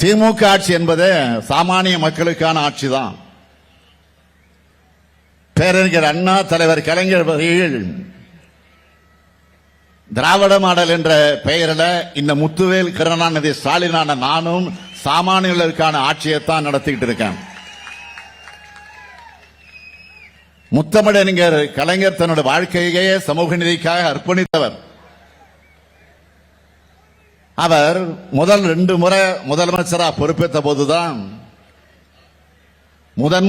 திமுக ஆட்சி என்பது சாமானிய மக்களுக்கான ஆட்சி தான். பேரறிஞர் அண்ணா, தலைவர் கலைஞர் அவர்கள் திராவிட மாடல் என்ற பெயரில் இந்த முத்துவேல், கருணாநிதி, ஸ்டாலினான நானும் சாமானியர்களுக்கான ஆட்சியைத்தான் நடத்திக்கிட்டு இருக்கேன். முத்தமிழறிஞர் கலைஞர் தன்னுடைய வாழ்க்கையே சமூக நீதிக்காக அர்ப்பணித்தவர். அவர் முதல் 2 முறை முதலமைச்சராக பொறுப்பேற்ற போதுதான்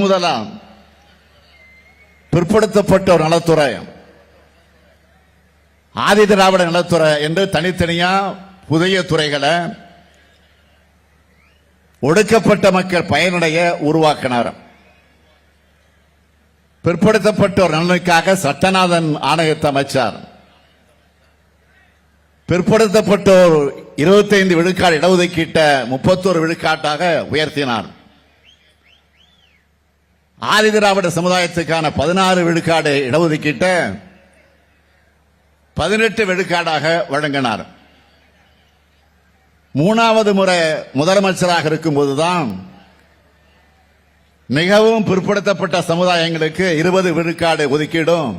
முதலாம் பிற்படுத்தப்பட்ட ஒரு நலத்துறை, ஆதி திராவிட நலத்துறை என்று தனித்தனியா புதிய துறைகளை ஒடுக்கப்பட்ட மக்கள் பயனடைய உருவாக்கினார். பிற்படுத்தப்பட்டோர் நலனுக்காக சட்டநாதன் ஆணையத்தை அமைச்சார். பிற்படுத்தப்பட்டோர் 25 விழுக்காடு இடஒதுக்கீட்ட 31 விழுக்காட்டாக உயர்த்தினார். ஆதி திராவிட சமுதாயத்துக்கான 16 விழுக்காடு இடஒதுக்கீட்ட 18 விழுக்காடாக வழங்கினார். 3வது முறை முதலமைச்சராக இருக்கும் போதுதான் மிகவும் பிற்படுத்தப்பட்ட சமுதாயங்களுக்கு 20 விழுக்காடு ஒதுக்கீடும்,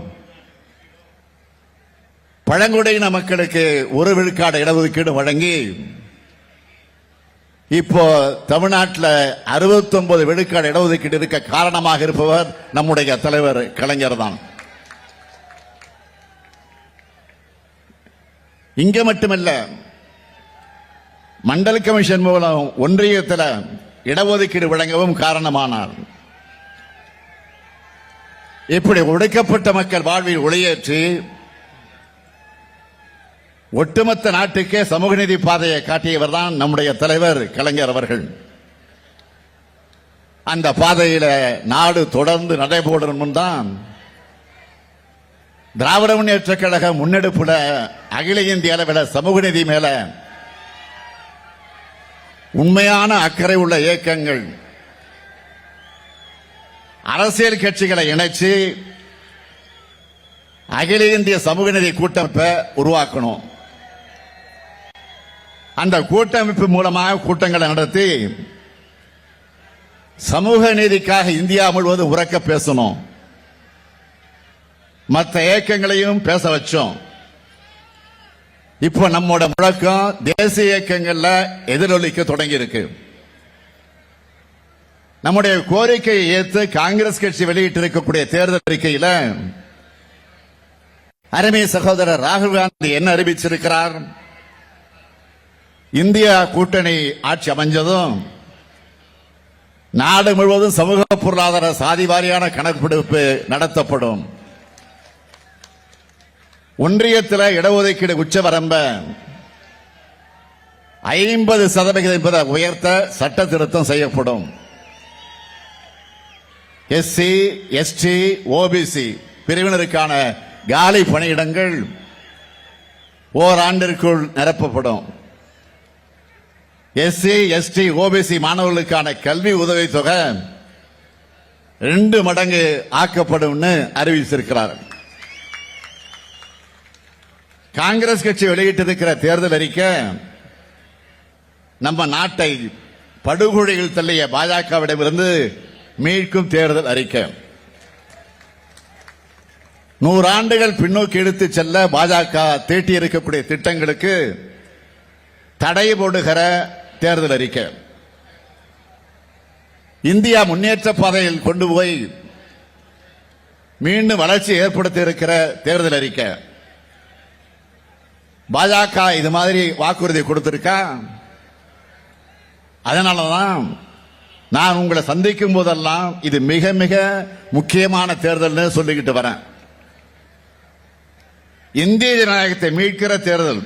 பழங்குடியின மக்களுக்கு 1 விழுக்காடு இடஒதுக்கீடு வழங்கி இப்போ தமிழ்நாட்டில் 69 விழுக்காடு இடஒதுக்கீடு இருக்க காரணமாக இருப்பவர் நம்முடைய தலைவர் கலைஞர் தான். இங்க மட்டுமல்ல, மண்டல் கமிஷன் மூலம் ஒன்றியத்தில் இடஒதுக்கீடு வழங்கவும் காரணமானார். இப்படி ஒடுக்கப்பட்ட மக்கள் வாழ்வில் ஒளியேற்றி ஒட்டுமொத்த நாட்டுக்கே சமூக நீதி பாதையை காட்டியவர் தான் நம்முடைய தலைவர் கலைஞர் அவர்கள். அந்த பாதையில நாடு தொடர்ந்து நடைபோடணும் தான் திராவிட முன்னேற்ற கழக முன்னெடுப்புல அகில இந்திய அளவில் சமூக நீதி மேல உண்மையான அக்கறை உள்ள இயக்கங்கள், அரசியல் கட்சிகளை இணைச்சு அகில இந்திய சமூக நீதி கூட்டமைப்பை உருவாக்கணும். அந்த கூட்டமைப்பு மூலமாக கூட்டங்களை நடத்தி சமூக நீதிக்காக இந்தியா முழுவதும் உரக்க பேசணும். மற்ற இயக்கங்களையும் பேச வச்சோம். இப்போ நம்மோட முழக்கம் தேசிய இயக்கங்கள்ல எதிரொலிக்க தொடங்கி இருக்கு. நம்முடைய கோரிக்கையை ஏற்று காங்கிரஸ் கட்சி வெளியிட்டிருக்கக்கூடிய தேர்தல் அறிக்கையில் அருமை சகோதரர் ராகுல் காந்தி என்ன அறிவிச்சிருக்கிறார்? இந்தியா கூட்டணி ஆட்சி அமைஞ்சதும் நாடு முழுவதும் சமூக பொருளாதார சாதி வாரியான கணக்கெடுப்பு நடத்தப்படும். ஒன்றியத்தில் இடஒதுக்கீடு உச்சவரம்ப 50% உயர்த்த சட்ட திருத்தம் செய்யப்படும். எஸ்சி, எஸ்டி, ஓபிசி பிரிவினருக்கான காலி பணியிடங்கள் ஓராண்டிற்குள் நிரப்பப்படும். எஸ்சி, எஸ்டி, ஓபிசி மாணவர்களுக்கான கல்வி உதவித்தொகை 2 மடங்கு ஆக்கப்படும் அறிவித்திருக்கிறார். காங்கிரஸ் கட்சி வெளியிட்டிருக்கிற தேர்தல் அறிக்கை நம்ம நாட்டை படுகொழியில் தள்ளிய பாஜகவிடமிருந்து மீட்கும் தேர்தல் அறிக்கை. 100 ஆண்டுகள் பின்னோக்கி எடுத்து செல்ல பாஜக தீட்டி இருக்கக்கூடிய திட்டங்களுக்கு தடை போடுகிற தேர்தல் அறிக்கை. இந்தியா முன்னேற்ற பாதையில் கொண்டு போய் மீண்டும் வளர்ச்சி ஏற்படுத்தி இருக்கிற தேர்தல் அறிக்கை. பாஜக இது மாதிரி வாக்குறுதி கொடுத்திருக்கா? அதனாலதான் நான் உங்களை சந்திக்கும் போதெல்லாம் இது மிக மிக முக்கியமான தேர்தல் சொல்லிக்கிட்டு வரேன். இந்திய ஜனநாயகத்தை மீட்கிற தேர்தல்,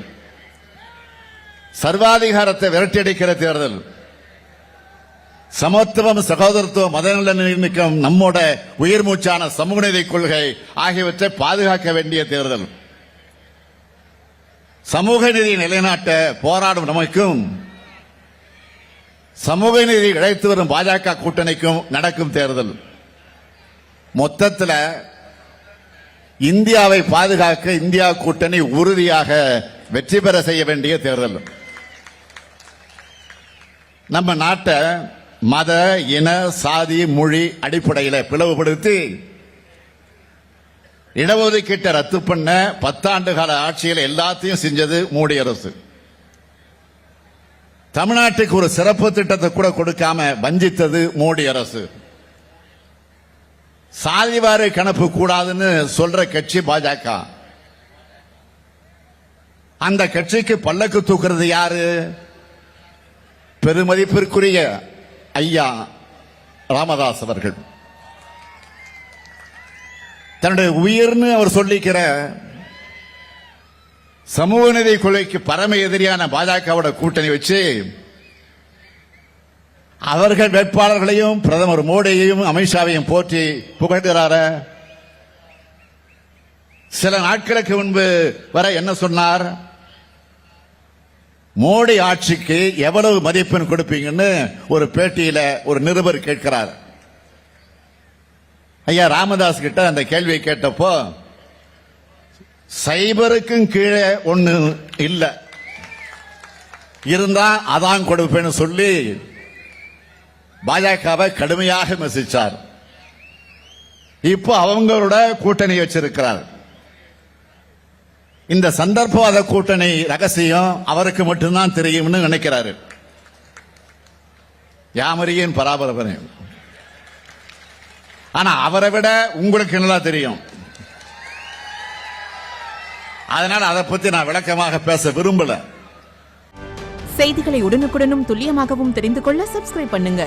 சர்வாதிகாரத்தை விரட்டியடிக்கிற தேர்தல், சமத்துவம், சகோதரத்துவம், மதநலனிக்கம், நம்மோட உயிர் மூச்சான சமூக நீதி கொள்கை ஆகியவற்றை பாதுகாக்க வேண்டிய தேர்தல். சமூக நீதி நிலைநாட்ட போராடும் நமக்கும் சமூக நீதி இழைத்து வரும் பாஜக கூட்டணிக்கும் நடக்கும் தேர்தல். மொத்தத்தில் இந்தியாவை பாதுகாக்க இந்தியா கூட்டணி உறுதியாக வெற்றி பெற செய்ய வேண்டிய தேர்தல். நம்ம நாட்டை மத இன சாதி மொழி அடிப்படையில் பிளவுபடுத்தி இடஒதுக்கீட்டை ரத்து பண்ண 10 ஆண்டு கால ஆட்சியில் எல்லாத்தையும் செஞ்சது மோடி அரசு. தமிழ்நாட்டுக்கு ஒரு சிறப்பு திட்டத்தை கூட கொடுக்காம வஞ்சித்தது மோடி அரசு. சாதிவாரி கணக்கு கூடாதுன்னு சொல்ற கட்சி பாஜக. அந்த கட்சிக்கு பல்லக்கு தூக்குறது யாரு? பெருமதிப்பிற்குரிய ஐயா ராமதாஸ் அவர்கள். தன்னுடைய உயிர்னு அவர் சொல்லிக்கிற சமூக நீதி கொள்கைக்கு பரம எதிரியான பாஜகவோட கூட்டணி வச்சு அவர்கள் வேட்பாளர்களையும் பிரதமர் மோடியையும் அமித்ஷாவையும் போற்றி புகழ்கிறார. சில நாட்களுக்கு முன்பு வரை என்ன சொன்னார்? மோடி ஆட்சிக்கு எவ்வளவு மதிப்பெண் கொடுப்பீங்கன்னு ஒரு பேட்டியில ஒரு நிருபர் கேட்கிறார். ஐயா ராமதாஸ் கிட்ட அந்த கேள்வியை கேட்டப்போ சைபருக்கும் கீழே ஒண்ணு இல்ல, இருந்தா அதான் கொடுப்பேன்னு சொல்லி பாஜகவை கடுமையாக விமர்சிச்சார். இப்போ அவங்களோட கூட்டணி வச்சிருக்கிறார். இந்த சந்தர்ப்பவாத கூட்டணி ரகசியம் அவருக்கு மட்டும்தான் தெரியும்னு நினைக்கிறாரு. யாமரியின் பராபரப்பனை. ஆனா அவரை விட உங்களுக்கு நல்லா தெரியும். அதனால அதை பத்தி நான் விளக்கமாக பேச விரும்பல. செய்திகளை உடனுக்குடனும் துல்லியமாகவும் தெரிந்து கொள்ள சப்ஸ்கிரைப் பண்ணுங்க.